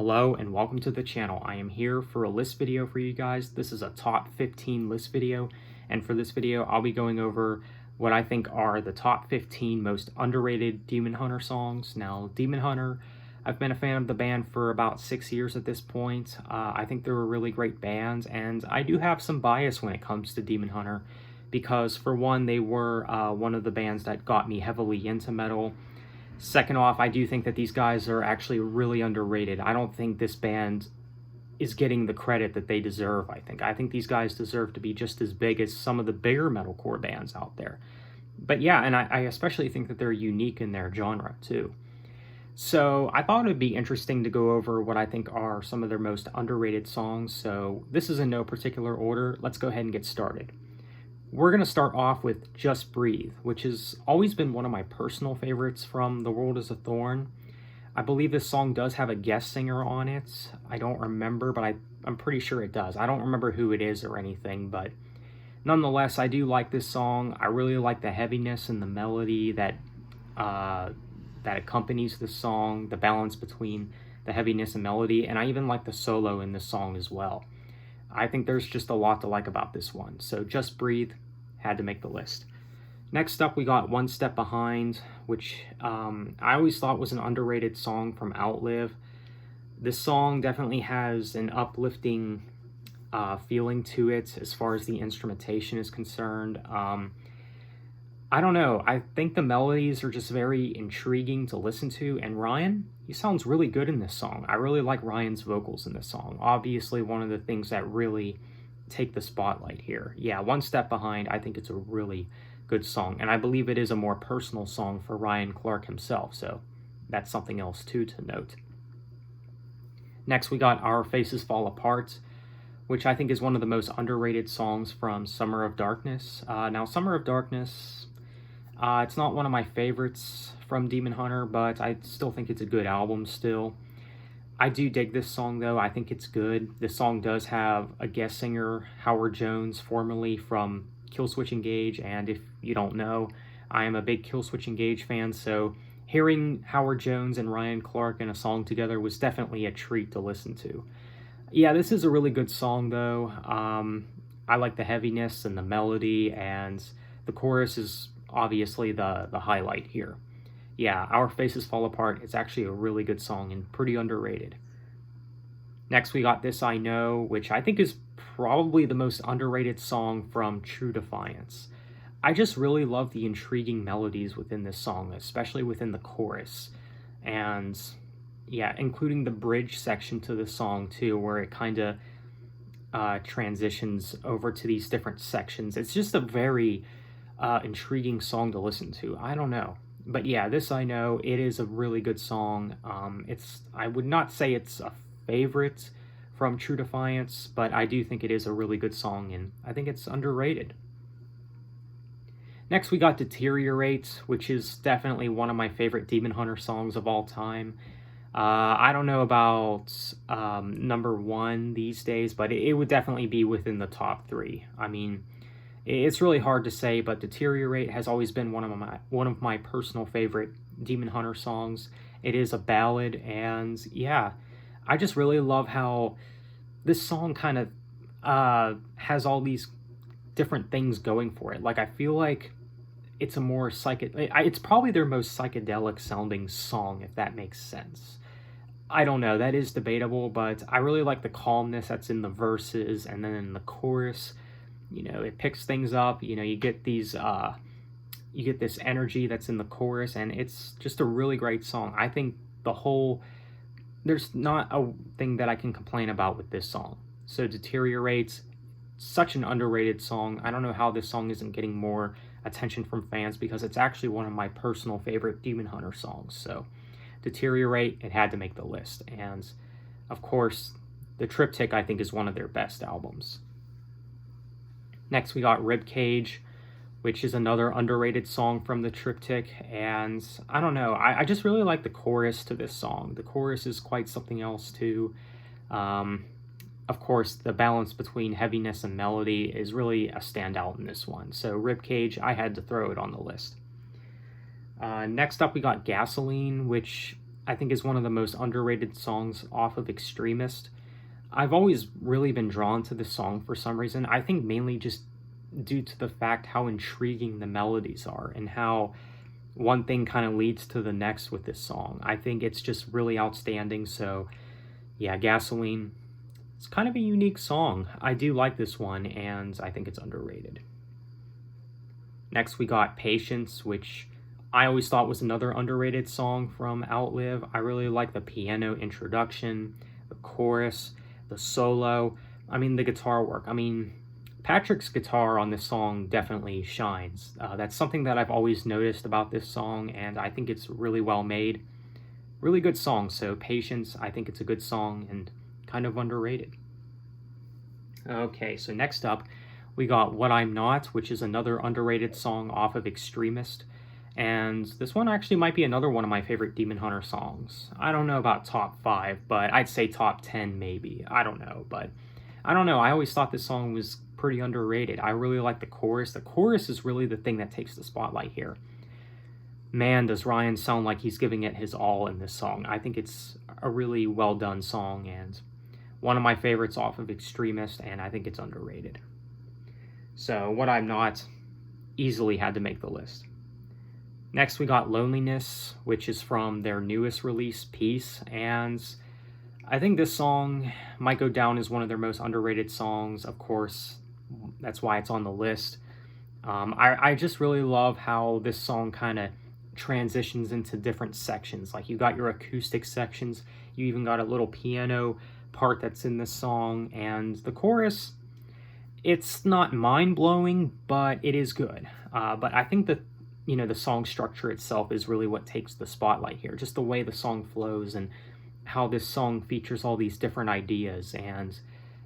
Hello and welcome to the channel. I am here for a list video for you guys. This is a top 15 list video, and for this video I'll be going over what I think are the top 15 most underrated Demon Hunter songs. Now, Demon Hunter, I've been a fan of the band for about 6 years at this point. I think they're a really great band, and I do have some bias when it comes to Demon Hunter because, for one, they were one of the bands that got me heavily into metal. Second off, I do think that these guys are actually really underrated. I don't think this band is getting the credit that they deserve, I think these guys deserve to be just as big as some of the bigger metalcore bands out there. But yeah, and I especially think that they're unique in their genre, too. So I thought it would be interesting to go over what I think are some of their most underrated songs. So this is in no particular order. Let's go ahead and get started. We're going to start off with Just Breathe, which has always been one of my personal favorites from The World is a Thorn. I believe this song does have a guest singer on it. I don't remember, but I'm pretty sure it does. I don't remember who it is or anything, but nonetheless, I do like this song. I really like the heaviness and the melody that accompanies the song, the balance between the heaviness and melody, and I even like the solo in this song as well. I think there's just a lot to like about this one. So Just Breathe had to make the list. Next up, we got One Step Behind, which I always thought was an underrated song from Outlive. This song definitely has an uplifting feeling to it as far as the instrumentation is concerned. I don't know. I think the melodies are just very intriguing to listen to, and Ryan, he sounds really good in this song. I really like Ryan's vocals in this song. Obviously, one of the things that really take the spotlight here. Yeah, One Step Behind, I think it's a really good song, and I believe it is a more personal song for Ryan Clark himself, so that's something else too to note. Next, we got Our Faces Fall Apart, which I think is one of the most underrated songs from Summer of Darkness. Now, Summer of Darkness, it's not one of my favorites from Demon Hunter, but I still think it's a good album still. I do dig this song, though. I think it's good. This song does have a guest singer, Howard Jones, formerly from Killswitch Engage, and if you don't know, I am a big Killswitch Engage fan, so hearing Howard Jones and Ryan Clark in a song together was definitely a treat to listen to. Yeah, this is a really good song, though. I like the heaviness and the melody, and the chorus is obviously the highlight here. Yeah, Our Faces Fall Apart. It's actually a really good song and pretty underrated. Next, we got This I Know, which I think is probably the most underrated song from True Defiance. I just really love the intriguing melodies within this song, especially within the chorus. And yeah, including the bridge section to the song too, where it kind of transitions over to these different sections. It's just a very intriguing song to listen to. I don't know. But yeah, This I Know, it is a really good song. I would not say it's a favorite from True Defiance, but I do think it is a really good song, and I think it's underrated. Next, we got Deteriorate, which is definitely one of my favorite Demon Hunter songs of all time. I don't know about number one these days, but it would definitely be within the top three. I mean, it's really hard to say, but Deteriorate has always been one of my personal favorite Demon Hunter songs. It is a ballad, and yeah, I just really love how this song kind of has all these different things going for it. Like, I feel like it's a more it's probably their most psychedelic sounding song, if that makes sense. I don't know, that is debatable, but I really like the calmness that's in the verses, and then in the chorus, you know, it picks things up. You know, you get these you get this energy that's in the chorus, and it's just a really great song. I think there's not a thing that I can complain about with this song. So Deteriorates, such an underrated song. I don't know how this song isn't getting more attention from fans, because it's actually one of my personal favorite Demon Hunter songs. So Deteriorate, it had to make the list. And of course, the Triptych, I think, is one of their best albums. Next, we got Ribcage, which is another underrated song from the Triptych, and I don't know, I just really like the chorus to this song. The chorus is quite something else too. Of course, the balance between heaviness and melody is really a standout in this one, so Ribcage, I had to throw it on the list. Next up, we got Gasoline, which I think is one of the most underrated songs off of Extremist. I've always really been drawn to this song for some reason. I think mainly just due to the fact how intriguing the melodies are and how one thing kind of leads to the next with this song. I think it's just really outstanding. So, yeah, Gasoline. It's kind of a unique song. I do like this one, and I think it's underrated. Next, we got Patience, which I always thought was another underrated song from Outlive. I really like the piano introduction, the chorus, the solo. I mean, the guitar work. I mean, Patrick's guitar on this song definitely shines. That's something that I've always noticed about this song, and I think it's really well made. Really good song. So Patience, I think it's a good song and kind of underrated. Okay, so next up, we got What I'm Not, which is another underrated song off of Extremist. And this one actually might be another one of my favorite Demon Hunter songs. I don't know about top 5, but I'd say top 10 maybe. I don't know, but I don't know. I always thought this song was pretty underrated. I really like the chorus. The chorus is really the thing that takes the spotlight here. Man, does Ryan sound like he's giving it his all in this song. I think it's a really well done song and one of my favorites off of Extremist, and I think it's underrated. So, What I'm Not easily had to make the list. Next, we got Loneliness, which is from their newest release, Peace, and I think this song might go down as one of their most underrated songs. Of course, that's why it's on the list. I just really love how this song kind of transitions into different sections. Like, you got your acoustic sections, you even got a little piano part that's in this song, and the chorus, it's not mind-blowing, but it is good. But I think that, the song structure itself is really what takes the spotlight here. Just the way the song flows and how this song features all these different ideas. And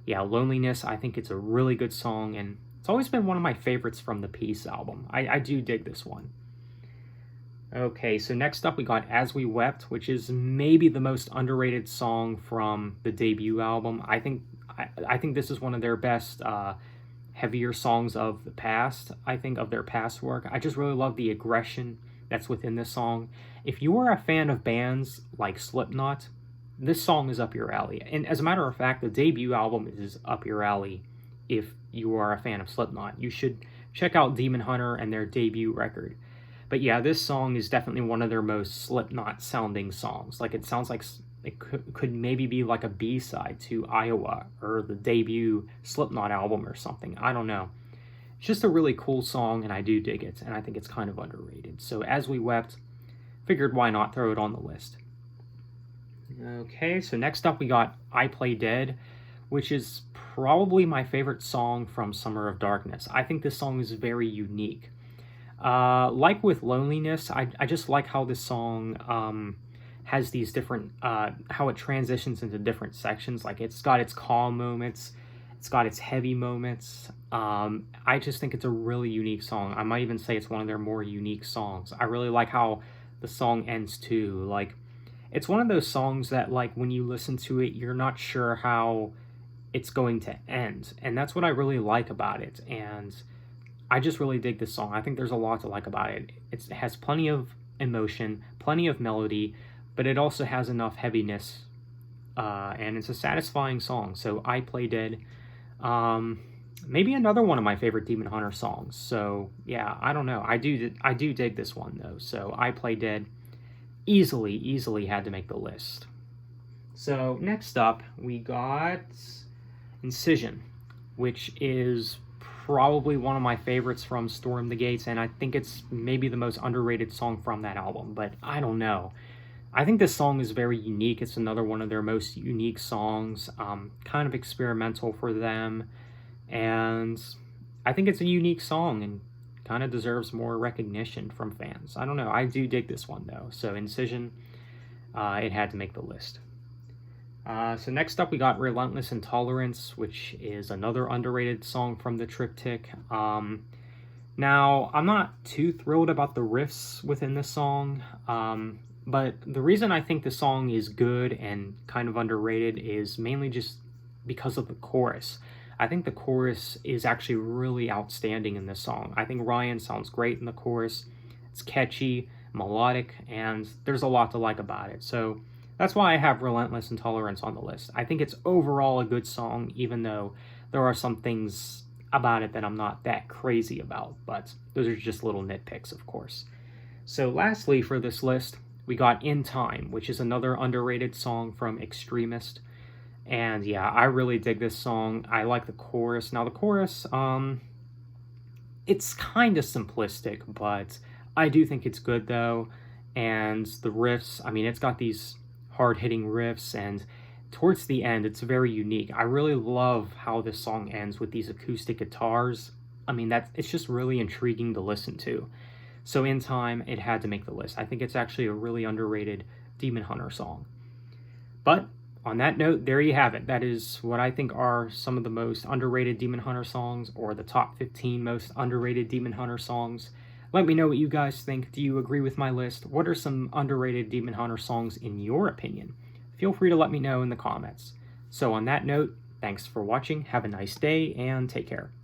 yeah, Loneliness, I think it's a really good song, and it's always been one of my favorites from the Peace album. I do dig this one. Okay, so next up we got As We Wept, which is maybe the most underrated song from the debut album. I think this is one of their best heavier songs of the past, I think, of their past work. I just really love the aggression that's within this song. If you are a fan of bands like Slipknot, this song is up your alley. And as a matter of fact, the debut album is up your alley if you are a fan of Slipknot. You should check out Demon Hunter and their debut record. But yeah, this song is definitely one of their most Slipknot sounding songs. Like, it sounds like it could maybe be like a B-side to Iowa or the debut Slipknot album or something. I don't know. It's just a really cool song, and I do dig it, and I think it's kind of underrated. So As We Wept, figured why not throw it on the list. Okay, so next up we got I Play Dead, which is probably my favorite song from Summer of Darkness. I think this song is very unique. Like with Loneliness, I just like how this song has these different, how it transitions into different sections. Like, it's got its calm moments, it's got its heavy moments. I just think it's a really unique song. I might even say it's one of their more unique songs. I really like how the song ends too. Like, it's one of those songs that, like, when you listen to it, you're not sure how it's going to end. And that's what I really like about it. And I just really dig this song. I think there's a lot to like about it. It has plenty of emotion, plenty of melody, but it also has enough heaviness, and it's a satisfying song. So I Play Dead, maybe another one of my favorite Demon Hunter songs. So yeah, I don't know. I do dig this one though. So I Play Dead easily had to make the list. So next up we got Incision, which is probably one of my favorites from Storm the Gates, and I think it's maybe the most underrated song from that album, but I don't know. I think this song is very unique. It's another one of their most unique songs, kind of experimental for them, and I think it's a unique song and kind of deserves more recognition from fans. I don't know. I do dig this one, though. So Incision, it had to make the list. So next up we got Relentless Intolerance, which is another underrated song from the triptych. Now, I'm not too thrilled about the riffs within this song, but the reason I think the song is good and kind of underrated is mainly just because of the chorus. I think the chorus is actually really outstanding in this song. I think Ryan sounds great in the chorus. It's catchy, melodic, and there's a lot to like about it. So that's why I have Relentless Intolerance on the list. I think it's overall a good song, even though there are some things about it that I'm not that crazy about, but those are just little nitpicks, of course. So lastly for this list, we got In Time, which is another underrated song from Extremist. And yeah, I really dig this song. I like the chorus. Now the chorus, it's kind of simplistic, but I do think it's good though. And the riffs, I mean, it's got these hard-hitting riffs, and towards the end, it's very unique. I really love how this song ends with these acoustic guitars. I mean, it's just really intriguing to listen to. So In Time, it had to make the list. I think it's actually a really underrated Demon Hunter song. But on that note, there you have it. That is what I think are some of the most underrated Demon Hunter songs, or the top 15 most underrated Demon Hunter songs. Let me know what you guys think. Do you agree with my list? What are some underrated Demon Hunter songs in your opinion? Feel free to let me know in the comments. So on that note, thanks for watching, have a nice day, and take care.